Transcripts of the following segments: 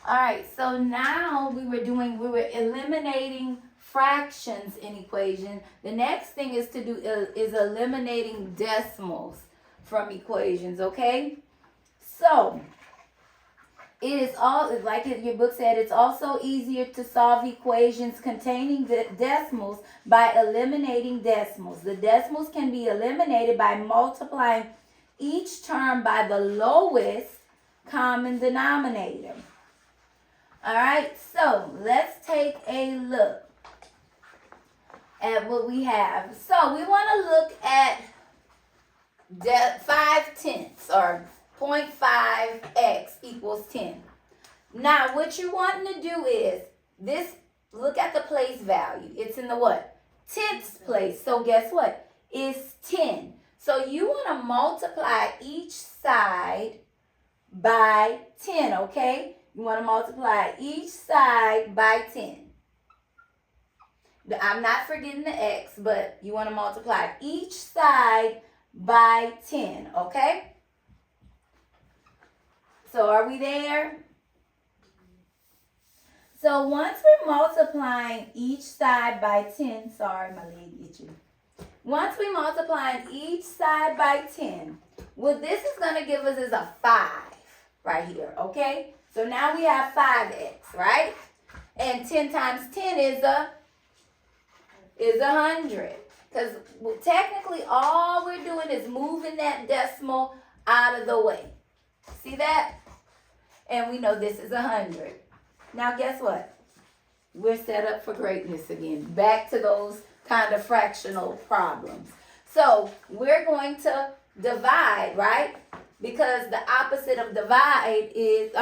All right, so now we were eliminating fractions in equation. The next thing is to do is eliminating decimals from equations, okay? So it is all, like your book said, it's also easier to solve equations containing the decimals by eliminating decimals. The decimals can be eliminated by multiplying each term by the lowest common denominator. All right, so let's take a look at what we have. So we want to look at 5/10 or 0.5x equals 10. Now what you're wanting to do is this, look at the place value. It's in the what? Tenths place. So guess what? It's 10. So you want to multiply each side by 10, okay? You want to multiply each side by 10. I'm not forgetting the x, but you want to multiply each side by 10, okay? So are we there? So once we're multiplying each side by 10, sorry, my leg itchy. Once we multiplying each side by 10, what this is going to give us is a 5 right here, okay? So now we have 5x, right? And 10 times 10 is 100. Because technically all we're doing is moving that decimal out of the way. See that? And we know this is 100. Now guess what? We're set up for greatness again. Back to those kind of fractional problems. So we're going to divide, right? Because the opposite of divide is, the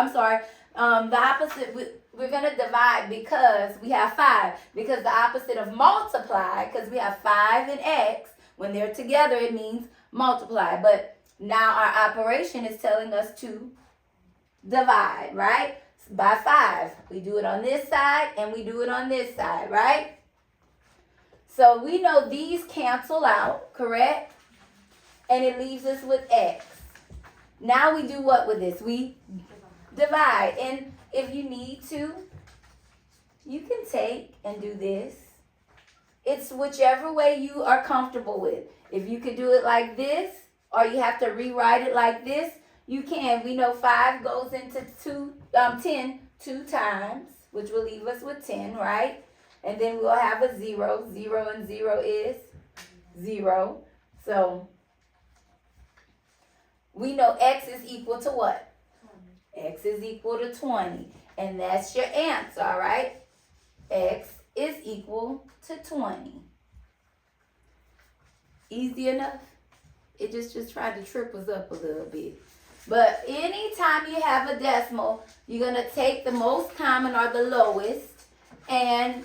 opposite, we're going to divide because we have 5. Because the opposite of multiply, because we have 5 and x, when they're together, it means multiply. But now our operation is telling us to divide, right? By 5. We do it on this side and we do it on this side, right? So we know these cancel out, correct? And it leaves us with x. Now we do what with this? We divide. And if you need to, you can take and do this. It's whichever way you are comfortable with. If you could do it like this, or you have to rewrite it like this, you can. We know 5 goes into 10 2 times, which will leave us with 10, right? And then we'll have a 0. 0 and 0 is 0. So we know x is equal to what? 20. X is equal to 20. And that's your answer, all right? X is equal to 20. Easy enough? It just tried to trip us up a little bit. But anytime you have a decimal, you're going to take the most common or the lowest, and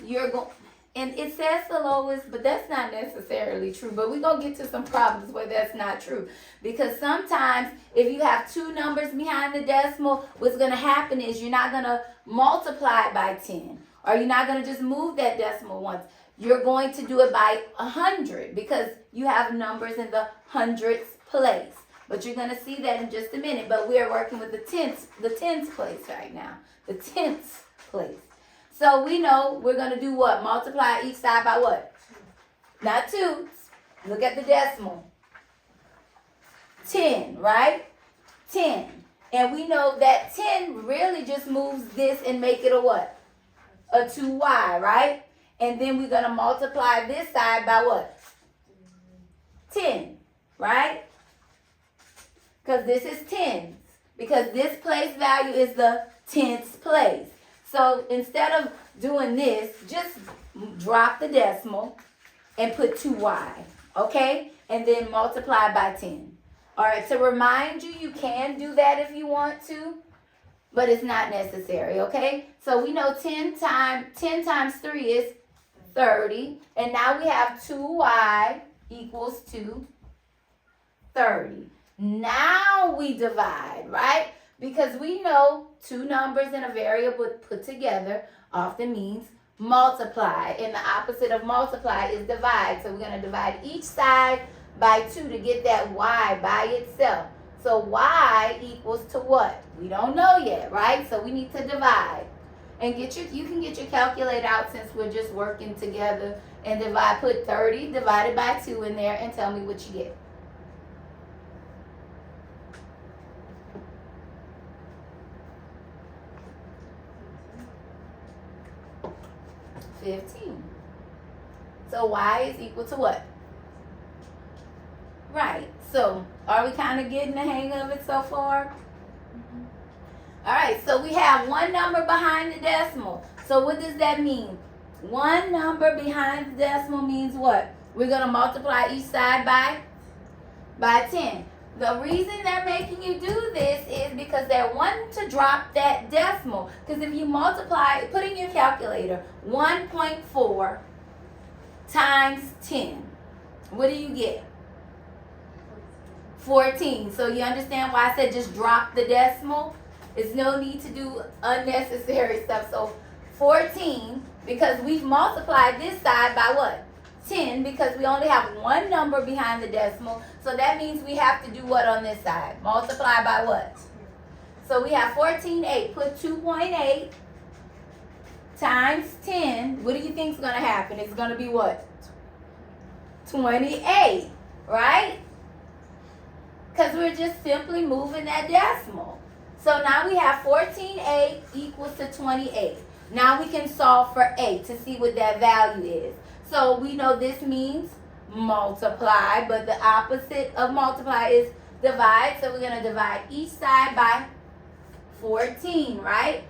and it says the lowest, but that's not necessarily true. But we're going to get to some problems where that's not true. Because sometimes if you have 2 numbers behind the decimal, what's going to happen is you're not going to multiply it by 10. Or you're not going to just move that decimal once. You're going to do it by 100 because you have numbers in the hundredths place. But you're going to see that in just a minute. But we're working with the tenths place right now. The tenths place. So we know we're going to do what? Multiply each side by what? Not 2. Look at the decimal. 10, right? 10. And we know that 10 really just moves this and make it a what? A 2y, right? And then we're going to multiply this side by what? 10, right? Because this is tens. Because this place value is the tenths place. So instead of doing this, just drop the decimal and put 2y, okay? And then multiply by 10. All right, to remind you, you can do that if you want to, but it's not necessary, okay? So we know 10 times 3 is 30. And now we have 2y equals to 30. Now we divide, right? Because we know 2 numbers in a variable put together often means multiply. And the opposite of multiply is divide. So we're going to divide each side by 2 to get that y by itself. So y equals to what? We don't know yet, right? So we need to divide. And you can get your calculator out since we're just working together and divide. Put 30 divided by 2 in there and tell me what you get. 15. So y is equal to what? Right. So are we kind of getting the hang of it so far? All right. So we have one number behind the decimal. So what does that mean? One number behind the decimal means what? We're going to multiply each side by 10. The reason they're making you do this is because they're wanting to drop that decimal. Because if you multiply, put in your calculator, 1.4 times 10, what do you get? 14. So you understand why I said just drop the decimal? There's no need to do unnecessary stuff. So 14, because we've multiplied this side by what? 10, because we only have one number behind the decimal. So that means we have to do what on this side? Multiply by what? So we have 14.8. Put 2.8 times 10. What do you think is going to happen? It's going to be what? 28, right? Because we're just simply moving that decimal. So now we have 14.8 equals to 28. Now we can solve for 8 to see what that value is. So we know this means multiply, but the opposite of multiply is divide. So we're going to divide each side by 14, right?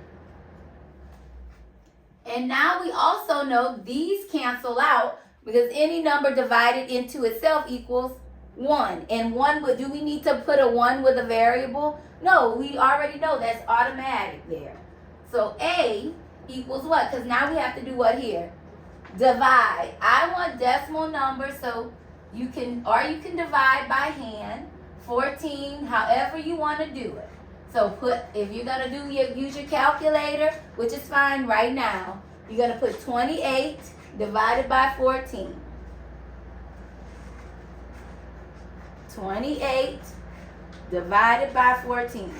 And now we also know these cancel out because any number divided into itself equals 1. And 1, do we need to put a 1 with a variable? No, we already know that's automatic there. So A equals what? Because now we have to do what here? Divide. I want decimal numbers, so you can divide by hand. 14, however you want to do it. So if you're gonna use your calculator, which is fine right now, you're gonna put 28 divided by 14. 28 divided by 14.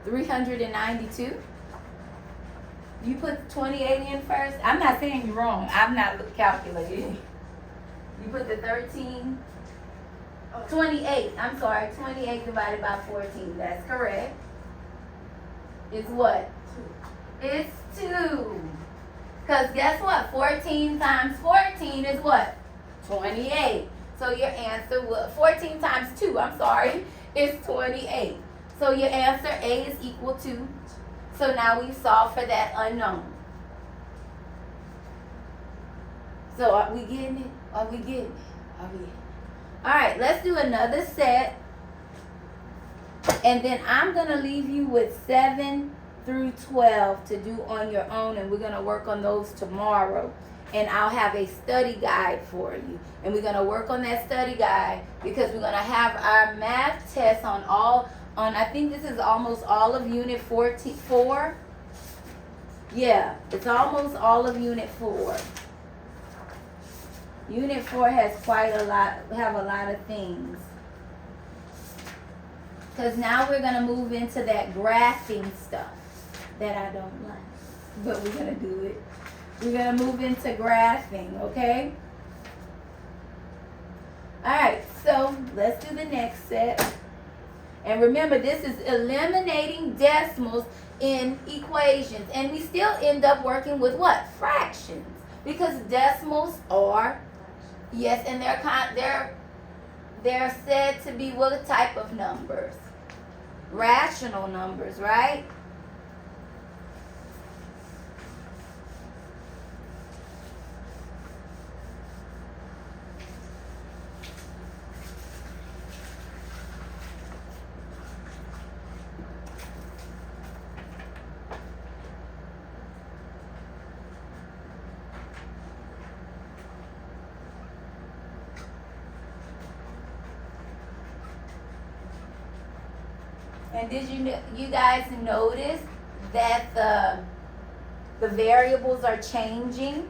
392. You put 28 in first. I'm not saying you're wrong. I'm not calculating. You put the 28. I'm sorry. 28 divided by 14. That's correct. It's what? 2. It's 2. Because guess what? 14 times 14 is what? 28. So your answer was 14 times 2. I'm sorry. Is 28. So your answer A is equal to. So now we've solved for that unknown. So are we getting it? Are we getting it? Are we? All right, let's do another set. And then I'm going to leave you with 7 through 12 to do on your own. And we're going to work on those tomorrow. And I'll have a study guide for you. And we're going to work on that study guide because we're going to have our math test on I think this is almost all of Unit 4. Yeah, it's almost all of Unit 4. Unit 4 has have a lot of things. Because now we're going to move into that graphing stuff that I don't like. But we're going to do it. We're going to move into graphing, okay? All right, so let's do the next set. And remember, this is eliminating decimals in equations. And we still end up working with what? Fractions. Because decimals are, yes, and they're said to be what type of numbers? Rational numbers, right? And did you guys notice that the variables are changing?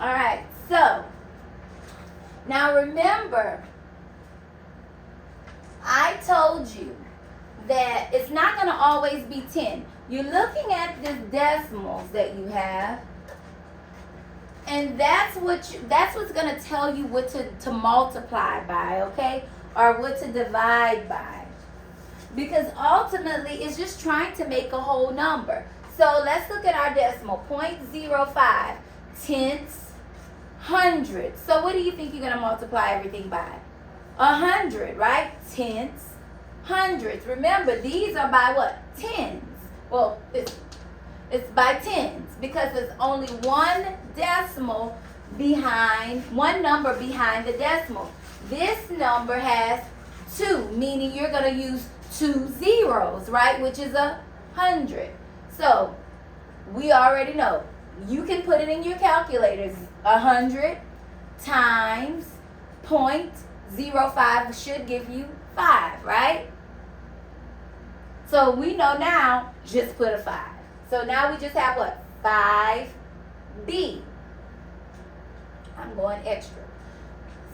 All right, so now remember, I told you that it's not going to always be 10. You're looking at the decimals that you have, and that's what's going to tell you what to multiply by, okay? Or what to divide by. Because ultimately, it's just trying to make a whole number. So let's look at our decimal, 0.05, tenths, hundredths. So what do you think you're going to multiply everything by? 100, right? Tenths, hundredths. Remember, these are by what? Tens. Well, it's by tens because there's only one decimal behind, one number behind the decimal. This number has 2, meaning you're going to use 2 zeros, right? Which is 100. So we already know. You can put it in your calculators. 100 times 0.05 should give you 5, right? So we know now, just put a 5. So now we just have what? 5b. I'm going extra.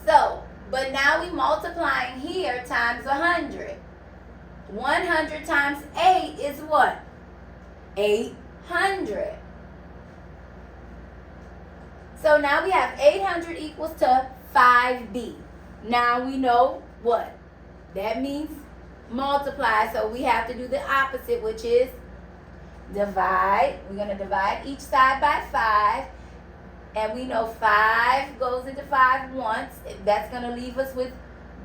So, but now we multiplying here times 100. 100 times 8 is what? 800. So now we have 800 equals to 5b. Now we know what? That means multiply. So we have to do the opposite, which is divide. We're going to divide each side by 5. And we know 5 goes into 5 once. That's going to leave us with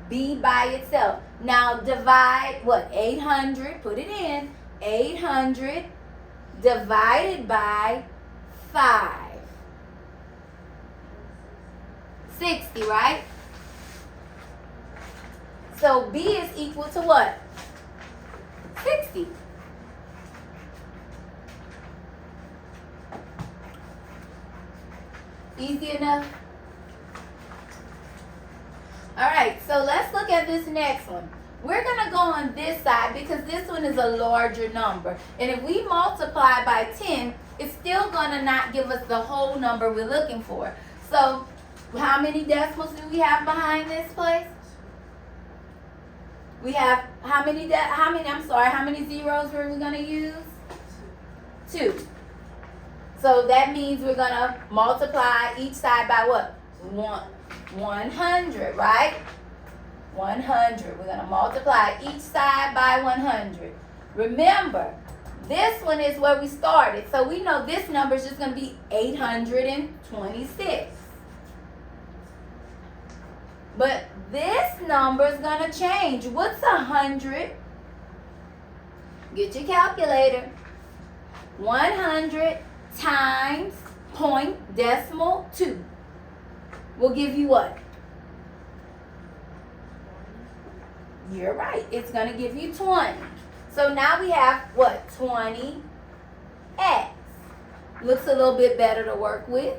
b by itself. Now divide what? 800. Put it in. 800 divided by 5. 60, right? So b is equal to what? 60. Easy enough? All right, so let's look at this next one. We're going to go on this side because this one is a larger number. And if we multiply by 10, it's still going to not give us the whole number we're looking for. So how many decimals do we have behind this place? We have how many zeros were we going to use? 2. So that means we're going to multiply each side by what? 100, right? 100. We're going to multiply each side by 100. Remember, this one is where we started. So we know this number is just going to be 826. But this number is going to change. What's 100? Get your calculator. 100 times point decimal 2 will give you what? You're right. It's going to give you 20. So now we have what? 20x. Looks a little bit better to work with.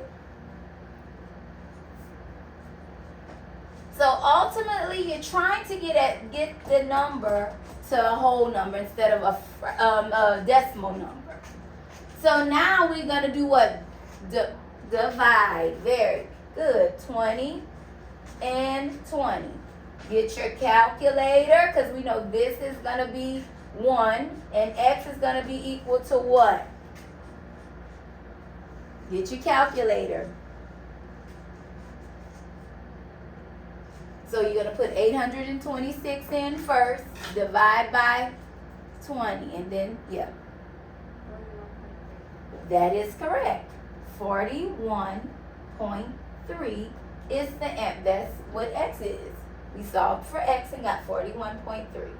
So ultimately, you're trying to get the number to a whole number instead of a decimal number. So now we're going to do what? Divide. Very good. 20 and 20. Get your calculator because we know this is going to be 1 and x is going to be equal to what? Get your calculator. So you're going to put 826 in first, divide by 20, and then, yeah. That is correct. 41.3 is the M. That's what x is. We solved for x and got 41.3.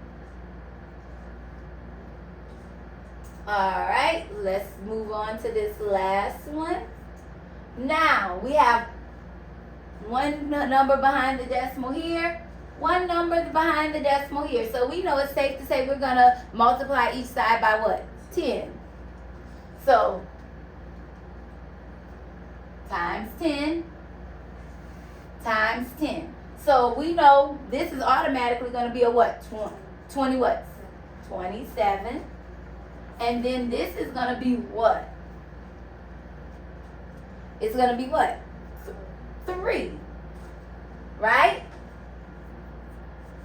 All right, let's move on to this last one. Now, we have one number behind the decimal here, one number behind the decimal here. So we know it's safe to say we're going to multiply each side by what? 10. So, times 10 times 10. So we know this is automatically going to be a what? 20 what? 27. And then this is going to be what? It's going to be what? 3. Right?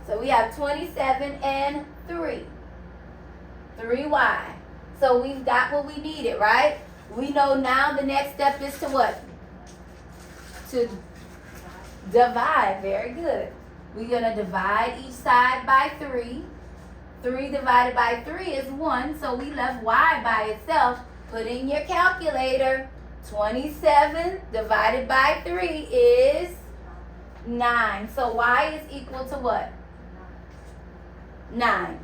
So we have 27 and 3. 3y. So we've got what we needed, right? We know now the next step is to what? To divide. Very good. We're going to divide each side by 3. 3 divided by 3 is 1, so we left y by itself. Put in your calculator. 27 divided by 3 is 9. So y is equal to what? 9.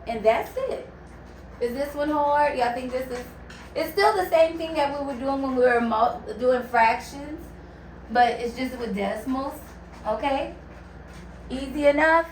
And that's it. Is this one hard? Y'all think this is... It's still the same thing that we were doing when we were doing fractions, but it's just with decimals. Okay? Easy enough?